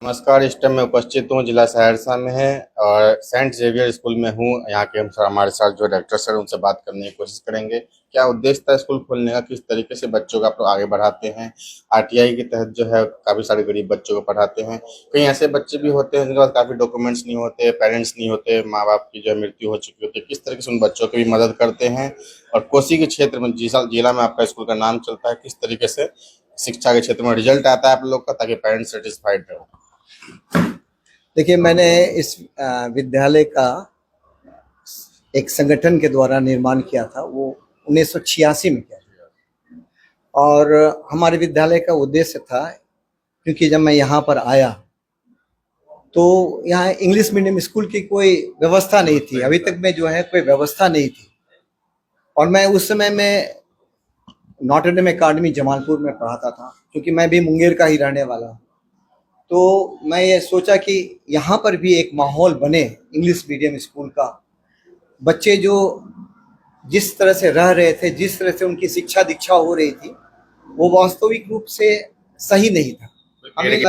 नमस्कार। इस टाइम मैं उपस्थित हूँ जिला सहरसा में है और सेंट जेवियर स्कूल में हूँ। यहाँ के हम हमारे साथ जो डायरेक्टर सर उनसे बात करने की कोशिश करेंगे। क्या उद्देश्य था स्कूल खोलने का, किस तरीके से बच्चों को आप लोग आगे बढ़ाते हैं। आरटीआई के तहत जो है काफ़ी सारे गरीब बच्चों को पढ़ाते हैं। कई ऐसे बच्चे भी होते हैं जिनके पास काफ़ी डॉक्यूमेंट्स नहीं होते, पेरेंट्स नहीं होते, माँ बाप की जो है मृत्यु हो चुकी होती है। किस तरीके से उन बच्चों की भी मदद करते हैं और कोसी के क्षेत्र में जिला में आपका स्कूल का नाम चलता है, किस तरीके से शिक्षा के क्षेत्र में रिजल्ट आता है आप लोग का, ताकि पेरेंट्स सेटिस्फाइड रहो। देखिए, मैंने इस विद्यालय का एक संगठन के द्वारा निर्माण किया था। वो 1986 में किया था और हमारे विद्यालय का उद्देश्य था, क्योंकि जब मैं यहाँ पर आया तो यहाँ इंग्लिश मीडियम स्कूल की कोई व्यवस्था नहीं थी। अभी तक में जो है कोई व्यवस्था नहीं थी और मैं उस समय में नॉटर डेम अकादमी जमालपुर में पढ़ाता था, क्योंकि मैं भी मुंगेर का ही रहने वाला हूँ। तो मैं ये सोचा कि यहाँ पर भी एक माहौल बने इंग्लिश मीडियम स्कूल का। बच्चे जो जिस तरह से रह रहे थे, जिस तरह से उनकी शिक्षा दीक्षा हो रही थी, वो वास्तविक रूप से सही नहीं था।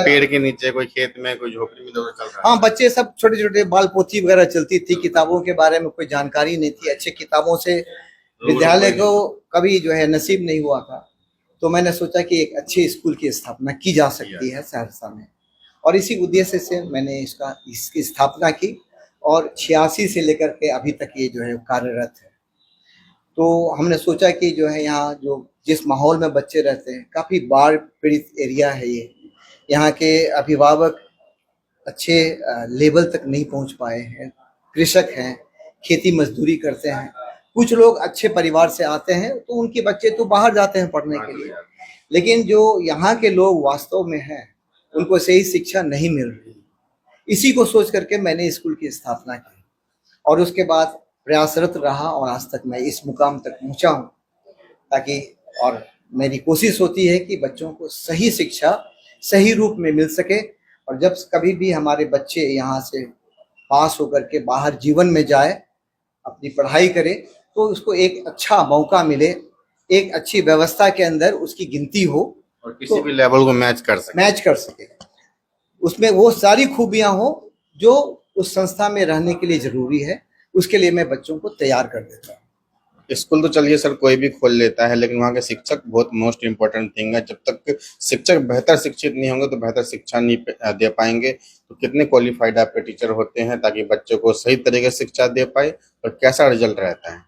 पेड़ के नीचे, कोई खेत में, कोई झोपड़ी में चल रहा है। हाँ, बच्चे सब छोटे छोटे बाल पोथी वगैरह चलती थी, किताबों के बारे में कोई जानकारी नहीं थी। अच्छे किताबों से विद्यालय को कभी जो है नसीब नहीं हुआ था। तो मैंने सोचा कि एक अच्छे स्कूल की स्थापना की जा सकती है सहरसा में, और इसी उद्देश्य से मैंने इसकी स्थापना की और 86 से लेकर के अभी तक ये जो है कार्यरत है। तो हमने सोचा कि जो है यहाँ जो जिस माहौल में बच्चे रहते हैं, काफ़ी बाढ़ पीड़ित एरिया है ये। यहाँ के अभिभावक अच्छे लेवल तक नहीं पहुँच पाए हैं, कृषक हैं, खेती मजदूरी करते हैं। कुछ लोग अच्छे परिवार से आते हैं तो उनके बच्चे तो बाहर जाते हैं पढ़ने के लिए, लेकिन जो यहाँ के लोग वास्तव में हैं उनको सही शिक्षा नहीं मिल रही। इसी को सोच करके मैंने स्कूल की स्थापना की और उसके बाद प्रयासरत रहा और आज तक मैं इस मुकाम तक पहुंचा हूं, ताकि और मेरी कोशिश होती है कि बच्चों को सही शिक्षा सही रूप में मिल सके। और जब कभी भी हमारे बच्चे यहाँ से पास होकर के बाहर जीवन में जाए, अपनी पढ़ाई करे, तो उसको एक अच्छा मौका मिले, एक अच्छी व्यवस्था के अंदर उसकी गिनती हो और किसी भी लेवल को मैच कर सके। उसमें वो सारी खूबियां हो जो उस संस्था में रहने के लिए जरूरी है। उसके लिए मैं बच्चों को तैयार कर देता हूँ। स्कूल तो चलिए सर कोई भी खोल लेता है, लेकिन वहाँ के शिक्षक बहुत मोस्ट इम्पोर्टेंट थिंग है। जब तक शिक्षक बेहतर शिक्षित नहीं होंगे तो बेहतर शिक्षा नहीं दे पाएंगे। तो कितने क्वालिफाइड आपके टीचर होते हैं ताकि बच्चों को सही तरीके से शिक्षा दे पाए, और कैसा रिजल्ट रहता है?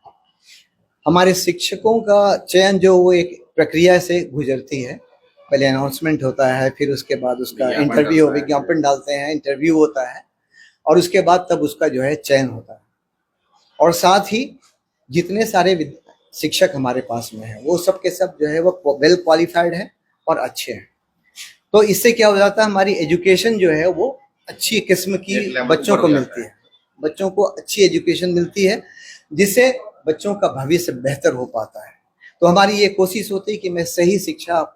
हमारे शिक्षकों का चयन जो वो एक प्रक्रिया से गुजरती है। पहले अनाउंसमेंट होता है, फिर उसके बाद उसका इंटरव्यू, विज्ञापन डालते हैं, इंटरव्यू होता है और उसके बाद तब उसका जो है चयन होता है। और साथ ही जितने सारे शिक्षक हमारे पास में हैं वो सब के सब जो है वो वेल क्वालिफाइड हैं और अच्छे हैं। तो इससे क्या हो जाता है, हमारी एजुकेशन जो है वो अच्छी किस्म की बच्चों को मिलती है, बच्चों को अच्छी एजुकेशन मिलती है, जिससे बच्चों का भविष्य बेहतर हो पाता है। तो हमारी ये कोशिश होती है कि मैं सही शिक्षा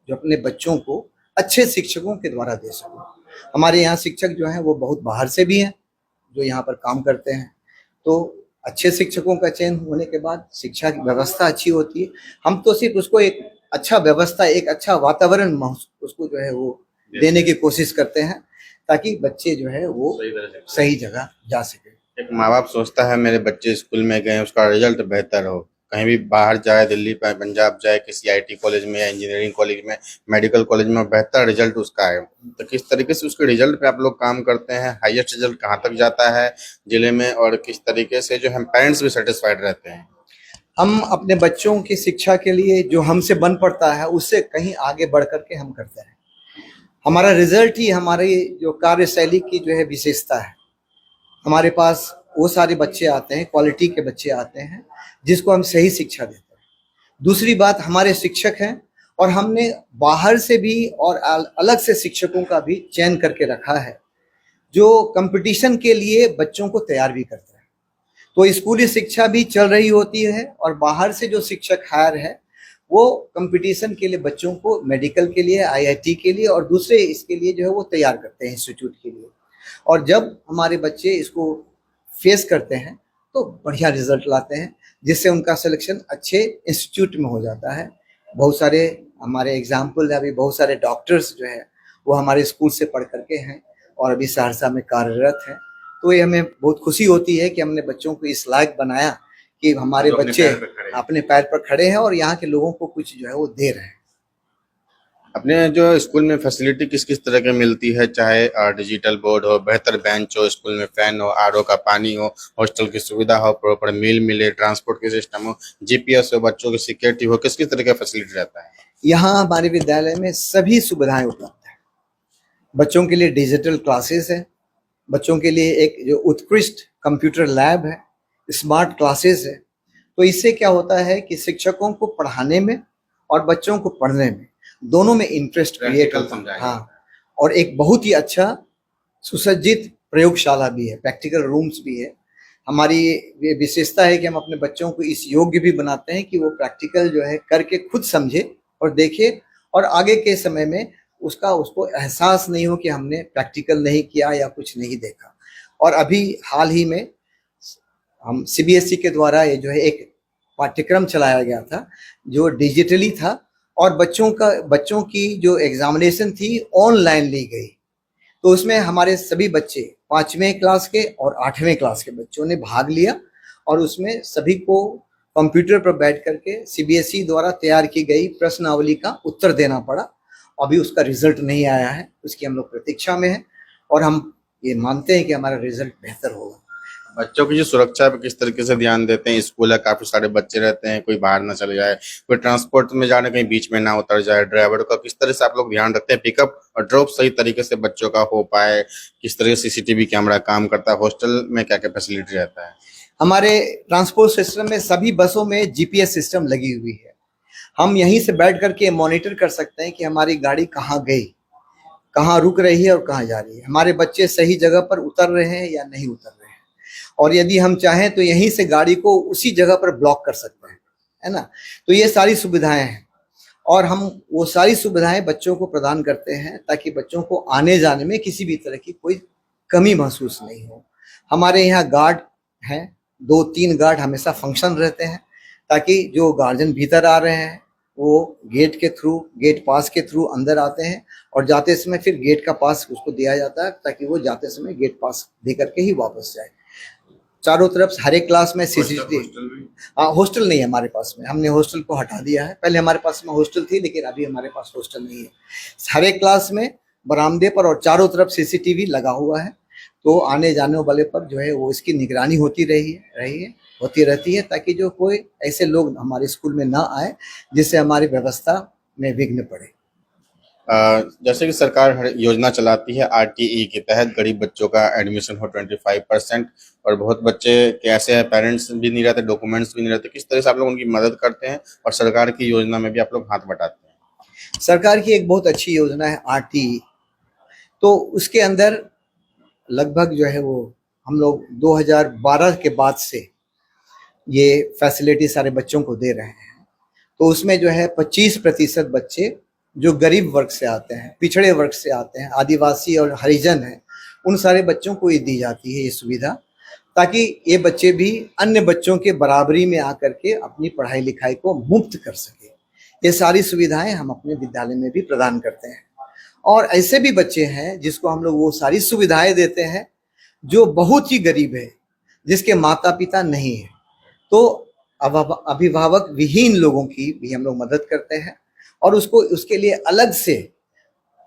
जो अपने बच्चों को अच्छे शिक्षकों के द्वारा दे सकूं। हमारे यहाँ शिक्षक जो हैं वो बहुत बाहर से भी हैं जो यहाँ पर काम करते हैं। तो अच्छे शिक्षकों का चयन होने के बाद शिक्षा की व्यवस्था अच्छी होती है। हम तो सिर्फ उसको एक अच्छा व्यवस्था, एक अच्छा वातावरण उसको जो है वो देने की कोशिश करते हैं, ताकि बच्चे जो है वो सही जगह जा सके। एक माँ बाप सोचता है मेरे बच्चे स्कूल में गए, उसका रिजल्ट बेहतर हो, कहीं भी बाहर जाए, दिल्ली पे, पंजाब जाए, किसी आईटी कॉलेज में या इंजीनियरिंग कॉलेज में, मेडिकल कॉलेज में बेहतर रिजल्ट उसका है। तो किस तरीके से उसके रिजल्ट पे आप लोग काम करते हैं? हाईएस्ट रिजल्ट कहाँ तक जाता है जिले में, और किस तरीके से जो हम पेरेंट्स भी सेटिस्फाइड रहते हैं? हम अपने बच्चों की शिक्षा के लिए जो हमसे बन पड़ता है उससे कहीं आगे बढ़ करके हम करते हैं। हमारा रिजल्ट ही हमारी जो कार्यशैली की जो है विशेषता है। हमारे पास वो सारे बच्चे आते हैं, क्वालिटी के बच्चे आते हैं जिसको हम सही शिक्षा देते हैं। दूसरी बात, हमारे शिक्षक हैं और हमने बाहर से भी और अलग से शिक्षकों का भी चयन करके रखा है जो कंपटीशन के लिए बच्चों को तैयार भी करते हैं। तो स्कूली शिक्षा भी चल रही होती है और बाहर से जो शिक्षक हायर है वो कंपटीशन के लिए बच्चों को मेडिकल के लिए, आईआईटी के लिए और दूसरे इसके लिए जो है वो तैयार करते हैं इंस्टीट्यूट के लिए। और जब हमारे बच्चे इसको फेस करते हैं तो बढ़िया रिजल्ट लाते हैं, जिससे उनका सिलेक्शन अच्छे इंस्टीट्यूट में हो जाता है। बहुत सारे हमारे एग्जाम्पल है, अभी बहुत सारे डॉक्टर्स जो है वो हमारे स्कूल से पढ़ करके हैं और अभी सहरसा में कार्यरत हैं। तो ये हमें बहुत खुशी होती है कि हमने बच्चों को इस लायक बनाया कि हमारे बच्चे अपने पैर पर खड़े हैं और यहाँ के लोगों को कुछ जो है वो दे रहे हैं। अपने जो स्कूल में फैसिलिटी किस किस तरह की मिलती है, चाहे डिजिटल बोर्ड हो, बेहतर बेंच हो, स्कूल में फैन हो, आरओ का पानी हो, हॉस्टल की सुविधा हो, प्रॉपर मील मिले, ट्रांसपोर्ट के सिस्टम हो, जीपीएस हो, बच्चों की सिक्योरिटी हो, किस किस तरह का फैसिलिटी रहता है? यहाँ हमारे विद्यालय में सभी सुविधाएं उपलब्ध हैं। बच्चों के लिए डिजिटल क्लासेस है, बच्चों के लिए एक जो उत्कृष्ट कंप्यूटर लैब है, स्मार्ट क्लासेस है। तो इससे क्या होता है कि शिक्षकों को पढ़ाने में और बच्चों को पढ़ने में दोनों में इंटरेस्ट क्रिएट होता है। हाँ, और एक बहुत ही अच्छा सुसज्जित प्रयोगशाला भी है, प्रैक्टिकल रूम्स भी है। हमारी ये विशेषता है कि हम अपने बच्चों को इस योग्य भी बनाते हैं कि वो प्रैक्टिकल जो है करके खुद समझे और देखे, और आगे के समय में उसको एहसास नहीं हो कि हमने प्रैक्टिकल नहीं किया या कुछ नहीं देखा। और अभी हाल ही में हम सीबीएसई के द्वारा ये जो है एक पाठ्यक्रम चलाया गया था जो डिजिटली था, और बच्चों की जो एग्जामिनेशन थी ऑनलाइन ली गई। तो उसमें हमारे सभी बच्चे 5वें क्लास के और 8वें क्लास के बच्चों ने भाग लिया, और उसमें सभी को कंप्यूटर पर बैठ करके सीबीएसई द्वारा तैयार की गई प्रश्नावली का उत्तर देना पड़ा। अभी उसका रिजल्ट नहीं आया है, उसकी हम लोग प्रतीक्षा में हैं, और हम ये मानते हैं कि हमारा रिजल्ट बेहतर होगा। बच्चों की जो सुरक्षा पे किस तरीके से ध्यान देते हैं? स्कूल है, काफी सारे बच्चे रहते हैं, कोई बाहर ना चले जाए, कोई ट्रांसपोर्ट में जाने कहीं बीच में ना उतर जाए, ड्राइवर का किस तरह से आप लोग ध्यान रखते हैं? पिकअप और ड्रॉप सही तरीके से बच्चों का हो पाए, किस तरह से सीसीटीवी कैमरा काम करता है, हॉस्टल में क्या क्या फैसिलिटी रहता है? हमारे ट्रांसपोर्ट सिस्टम में सभी बसों में जीपीएस सिस्टम लगी हुई है। हम यहीं से बैठ करके मॉनिटर कर सकते हैं कि हमारी गाड़ी कहाँ गई, कहाँ रुक रही है और कहाँ जा रही है, हमारे बच्चे सही जगह पर उतर रहे हैं या नहीं उतर रहे हैं। और यदि हम चाहें तो यहीं से गाड़ी को उसी जगह पर ब्लॉक कर सकते हैं, है ना। तो ये सारी सुविधाएं हैं, और हम वो सारी सुविधाएं बच्चों को प्रदान करते हैं ताकि बच्चों को आने जाने में किसी भी तरह की कोई कमी महसूस नहीं हो। हमारे यहाँ गार्ड हैं, 2-3 गार्ड हमेशा फंक्शन रहते हैं, ताकि जो गार्जियन भीतर आ रहे हैं वो गेट के थ्रू, गेट पास के थ्रू अंदर आते हैं, और जाते समय फिर गेट का पास उसको दिया जाता है ताकि वो जाते समय गेट पास दे करके ही वापस जाए। चारों तरफ हर एक क्लास में सीसीटीवी। हाँ, हॉस्टल नहीं है हमारे पास में, हमने हॉस्टल को हटा दिया है। पहले हमारे पास में हॉस्टल थी, लेकिन अभी हमारे पास हॉस्टल नहीं है। हर एक क्लास में बरामदे पर और चारों तरफ सीसीटीवी लगा हुआ है, तो आने जाने वाले पर जो है वो इसकी निगरानी होती रहती है, ताकि जो कोई ऐसे लोग हमारे स्कूल में ना आए जिससे हमारी व्यवस्था में विघ्न पड़े। जैसे कि सरकार हर योजना चलाती है, आरटीई के तहत गरीब बच्चों का एडमिशन हो 25%, और बहुत बच्चे के ऐसे हैं पेरेंट्स भी नहीं रहते, डॉक्यूमेंट्स भी नहीं रहते, किस तरह से आप लोग उनकी मदद करते हैं और सरकार की योजना में भी आप लोग हाथ बटाते हैं? सरकार की एक बहुत अच्छी योजना है आरटीई, तो उसके अंदर लगभग जो है वो हम लोग 2012 के बाद से ये फैसिलिटी सारे बच्चों को दे रहे हैं। तो उसमें जो है 25% बच्चे जो गरीब वर्ग से आते हैं, पिछड़े वर्ग से आते हैं, आदिवासी और हरिजन हैं, उन सारे बच्चों को ये दी जाती है ये सुविधा, ताकि ये बच्चे भी अन्य बच्चों के बराबरी में आकर के अपनी पढ़ाई लिखाई को मुफ्त कर सके। ये सारी सुविधाएं हम अपने विद्यालय में भी प्रदान करते हैं। और ऐसे भी बच्चे हैं जिसको हम लोग वो सारी सुविधाएं देते हैं जो बहुत ही गरीब है, जिसके माता पिता नहीं है, तो अभिभावक विहीन लोगों की भी हम लोग मदद करते हैं, और उसके लिए अलग से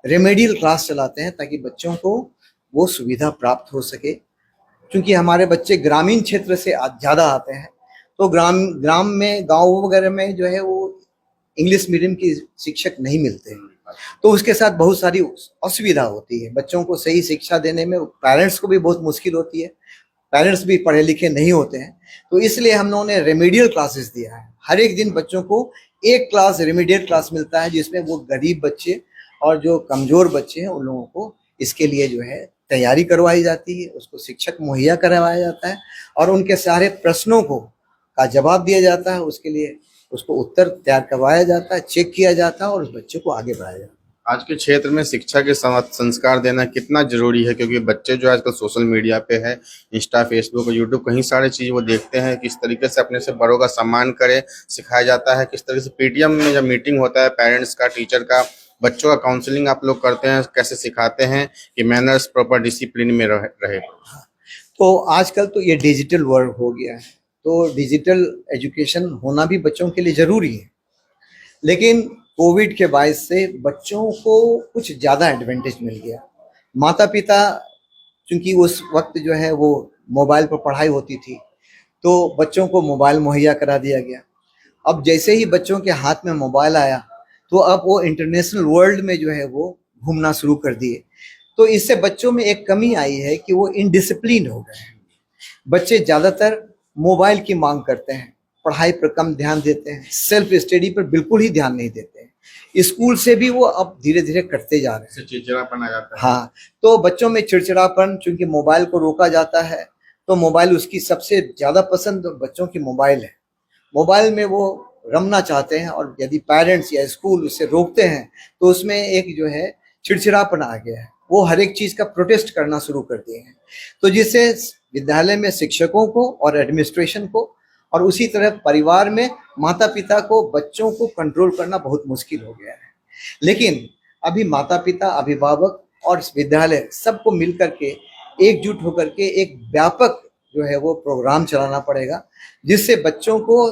रेमेडियल क्लास चलाते हैं ताकि बच्चों को वो सुविधा प्राप्त हो सके। क्योंकि हमारे बच्चे ग्रामीण क्षेत्र से ज़्यादा आते हैं, तो ग्राम में, गाँव वगैरह में जो है वो इंग्लिश मीडियम की शिक्षक नहीं मिलते, तो उसके साथ बहुत सारी असुविधा होती है। बच्चों को सही शिक्षा देने में पेरेंट्स को भी बहुत मुश्किल होती है, पेरेंट्स भी पढ़े लिखे नहीं होते हैं। तो इसलिए हम लोगों ने रेमेडियल क्लासेस दिया है। हर एक दिन बच्चों को एक क्लास रेमेडियल क्लास मिलता है, जिसमें वो गरीब बच्चे और जो कमजोर बच्चे हैं उन लोगों को इसके लिए जो है तैयारी करवाई जाती है, उसको शिक्षक मुहैया करवाया जाता है, और उनके सारे प्रश्नों का जवाब दिया जाता है। उसके लिए उसको उत्तर तैयार करवाया जाता है, चेक किया जाता है, और उस बच्चे को आगे बढ़ाया जाता है। आज के क्षेत्र में शिक्षा के संस्कार देना कितना जरूरी है? क्योंकि बच्चे जो आजकल सोशल मीडिया पे है, इंस्टा, फेसबुक, यूट्यूब, कहीं सारी चीज वो देखते हैं। किस तरीके से अपने से बड़ों का सम्मान करें सिखाया जाता है, किस तरीके से पीटीएम में जब मीटिंग होता है पेरेंट्स का, टीचर का, बच्चों का काउंसलिंग आप लोग करते हैं, कैसे सिखाते हैं कि मैनर्स प्रॉपर डिसिप्लिन में रहे? तो आजकल तो ये डिजिटल वर्ल्ड हो गया है, तो डिजिटल एजुकेशन होना भी बच्चों के लिए ज़रूरी है। लेकिन कोविड के बाद से बच्चों को कुछ ज़्यादा एडवांटेज मिल गया। माता पिता चूंकि उस वक्त जो है वो मोबाइल पर पढ़ाई होती थी, तो बच्चों को मोबाइल मुहैया करा दिया गया। अब जैसे ही बच्चों के हाथ में मोबाइल आया, तो अब वो इंटरनेशनल वर्ल्ड में जो है वो घूमना शुरू कर दिए। तो इससे बच्चों में एक कमी आई है कि वो इनडिसिप्लिन हो गए हैं। बच्चे ज़्यादातर मोबाइल की मांग करते हैं, पढ़ाई पर कम ध्यान देते हैं, सेल्फ स्टडी पर बिल्कुल ही ध्यान नहीं देते हैं। स्कूल से भी वो अब धीरे धीरे करते जा रहे हैं। चिड़चिड़ापन आ जाता है। हाँ, तो बच्चों में चिड़चिड़ापन, चूंकि मोबाइल को रोका जाता है, तो मोबाइल उसकी सबसे ज़्यादा पसंद बच्चों की मोबाइल है। मोबाइल में वो रमना चाहते हैं, और यदि पेरेंट्स या स्कूल उसे रोकते हैं तो उसमें एक जो है चिड़चिड़ापन आ गया है। वो हर एक चीज़ का प्रोटेस्ट करना शुरू कर दिए हैं, तो जिससे विद्यालय में शिक्षकों को और एडमिनिस्ट्रेशन को, और उसी तरह परिवार में माता पिता को, बच्चों को कंट्रोल करना बहुत मुश्किल हो गया है। लेकिन अभी माता पिता, अभिभावक और विद्यालय सबको मिलकर के एकजुट होकर के एक व्यापक जो है वो प्रोग्राम चलाना पड़ेगा, जिससे बच्चों को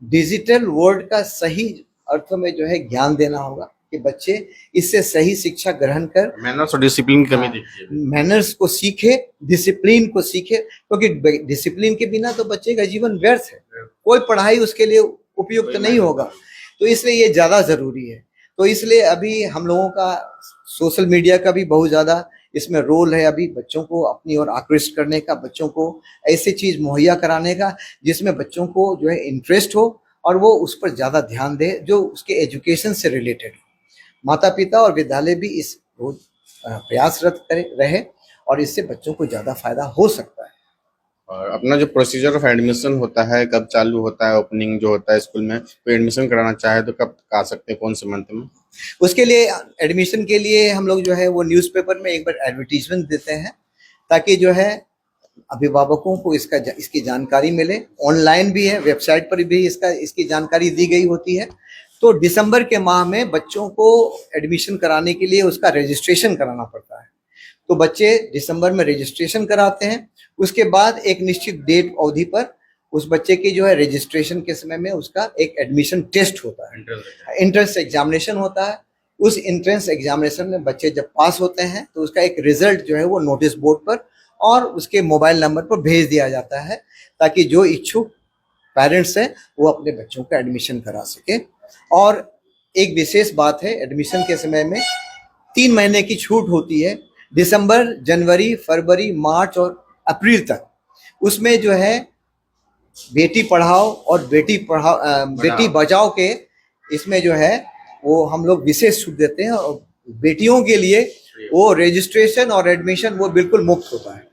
डिजिटल वर्ल्ड का सही अर्थों में जो है ज्ञान देना होगा, कि बच्चे इससे सही शिक्षा ग्रहण कर मैनर्स और डिसिप्लिन की कमी दिखती है। मैनर्स को सीखे, डिसिप्लिन को सीखे, क्योंकि डिसिप्लिन के बिना तो बच्चे का जीवन व्यर्थ है, कोई पढ़ाई उसके लिए उपयुक्त नहीं होगा। तो इसलिए ये ज़्यादा ज़रूरी है। तो इसलिए अभी हम लोगों का सोशल मीडिया का भी बहुत ज़्यादा इसमें रोल है, अभी बच्चों को अपनी ओर आकृष्ट करने का, बच्चों को ऐसी चीज़ मुहैया कराने का जिसमें बच्चों को जो है इंटरेस्ट हो, और वो उस पर ज़्यादा ध्यान दे जो उसके एजुकेशन से रिलेटेड हो। माता पिता और विद्यालय भी इस प्रयासरत रहे, और इससे बच्चों को ज़्यादा फायदा हो सकता है। और अपना जो प्रोसीजर ऑफ एडमिशन होता है, कब चालू होता है? ओपनिंग जो होता है स्कूल में, कोई एडमिशन कराना चाहे तो कब आ सकते हैं, कौन से मंथ में? उसके लिए, एडमिशन के लिए हम लोग जो है वो न्यूज़पेपर में एक बार एडवर्टीजमेंट देते हैं, ताकि जो है अभिभावकों को इसकी जानकारी मिले। ऑनलाइन भी है, वेबसाइट पर भी इसकी जानकारी दी गई होती है। तो दिसंबर के माह में बच्चों को एडमिशन कराने के लिए उसका रजिस्ट्रेशन कराना पड़ता है। तो बच्चे दिसंबर में रजिस्ट्रेशन कराते हैं, उसके बाद एक निश्चित डेट अवधि पर उस बच्चे की जो है रजिस्ट्रेशन के समय में उसका एक एडमिशन टेस्ट होता है, एंट्रेंस एग्जामिनेशन होता है। उस एंट्रेंस एग्जामिनेशन में बच्चे जब पास होते हैं तो उसका एक रिजल्ट जो है वो नोटिस बोर्ड पर और उसके मोबाइल नंबर पर भेज दिया जाता है, ताकि जो इच्छुक पेरेंट्स हैं वो अपने बच्चों का एडमिशन करा सके। और एक विशेष बात है, एडमिशन के समय में 3 महीने की छूट होती है, दिसंबर, जनवरी, फरवरी, मार्च और अप्रैल तक। उसमें जो है बेटी पढ़ाओ और बेटी बचाओ के इसमें जो है वो हम लोग विशेष छूट देते हैं, और बेटियों के लिए वो रजिस्ट्रेशन और एडमिशन वो बिल्कुल मुफ्त होता है।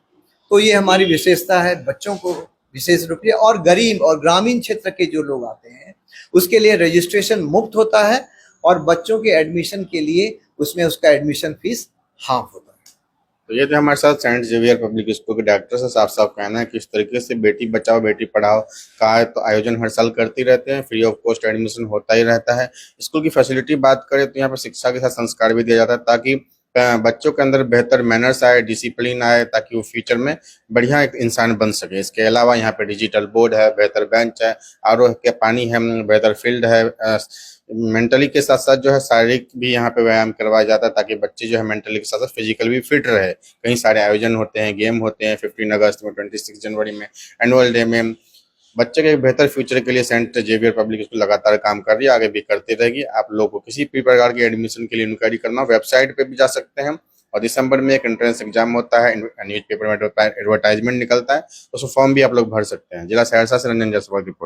तो ये हमारी विशेषता है, बच्चों को विशेष रूप से, और गरीब और ग्रामीण क्षेत्र के जो लोग आते हैं उसके लिए रजिस्ट्रेशन मुफ्त होता है, और बच्चों के एडमिशन के लिए उसमें उसका एडमिशन फीस हाफ होता है। तो ये थे हमारे साथ सेंट जेवियर पब्लिक स्कूल के डायरेक्टर से साफ साफ कहना है कि इस तरीके से बेटी बचाओ बेटी पढ़ाओ का तो आयोजन हर साल करते रहते हैं, फ्री ऑफ कॉस्ट एडमिशन होता ही रहता है। स्कूल की फैसिलिटी बात करें तो यहाँ पर शिक्षा के साथ संस्कार भी दिया जाता है, ताकि बच्चों के अंदर बेहतर मैनर्स आए, डिसिप्लिन आए, ताकि वो फ्यूचर में बढ़िया एक इंसान बन सके। इसके अलावा यहाँ पे डिजिटल बोर्ड है, बेहतर बेंच है, आरओ के पानी है, बेहतर फील्ड है। मेंटली के साथ साथ जो है शारीरिक भी यहाँ पे व्यायाम करवाया जाता है, ताकि बच्चे जो है मेंटली के साथ साथ फिजिकल भी फिट रहे। कई सारे आयोजन होते हैं, गेम होते हैं, 15 अगस्त में, 26 जनवरी में, एनुअल डे में। बच्चे के बेहतर फ्यूचर के लिए सेंट जेवियर पब्लिक स्कूल लगातार काम कर रही है, आगे भी करती रहेगी। आप लोगों को किसी भी प्रकार की एडमिशन के लिए इंक्वायरी करना, वेबसाइट पे भी जा सकते हैं। और दिसंबर में एक एंट्रेंस एग्जाम होता है, न्यूज़पेपर में एडवर्टाइजमेंट निकलता है, तो फॉर्म भी आप लोग भर सकते हैं। जिला सहरसा से रंजन जायसवाल की रिपोर्ट।